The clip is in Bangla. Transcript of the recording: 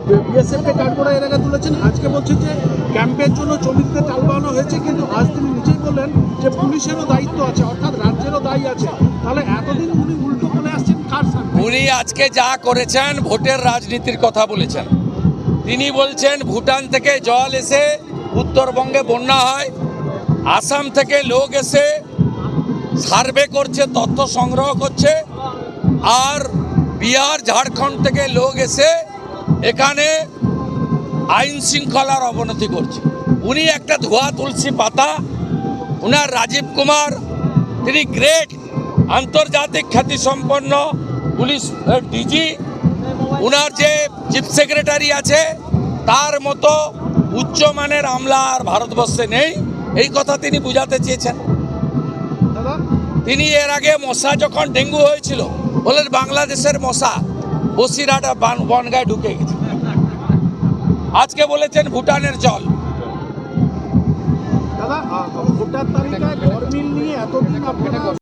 বিএসএফকে কাঠগড়া এলাকা তুলেছেন, আজকে বলছে যে ক্যাম্পের জন্য জমিতে টাল বানানো হয়েছে, কিন্তু আজ তিনি নিজেই বললেন যে পুলিশেরও দায়িত্ব আছে, অর্থাৎ রাজ্যেরও দায়ী আছে। তাহলে এতদিন উনি উল্টো বলে আসছেন কার সাথে? উনি আজকে যা করেছেন ভোটের রাজনীতির কথা বলেছেন। তিনি বলছেন ভুটান থেকে জল এসে উত্তরবঙ্গে বন্যা হয়, আসাম থেকে লোক এসে সার্ভে করছে, তথ্য সংগ্রহ করছে, আর বিহার ঝাড়খণ্ড থেকে লোক এসে এখানে আইন শৃঙ্খলার অবনতি করছে। উনি একটা ধোয়া তুলসী পাতা। উনার রাজীব কুমার, তিনি গ্রেট আন্তর্জাতিক খ্যাতিসম্পন্ন পুলিশ ডিজি, উনার যে চিফ সেক্রেটারি আছে তার মতো উচ্চমানের আমলা আর ভারতবর্ষে নেই, এই কথা তিনি বুঝাতে চেয়েছেন। দাদা, তিনি এর আগে মশা যখন ডেঙ্গু হয়েছিল বলেন বাংলাদেশের মশা বসিরহাট বনগায় ঢুকে গেছে। আজকে বলেছেন ভুটানের জল। দাদা, ভোটার তালিকায় গরমিল নিয়ে এতদিন আপনারা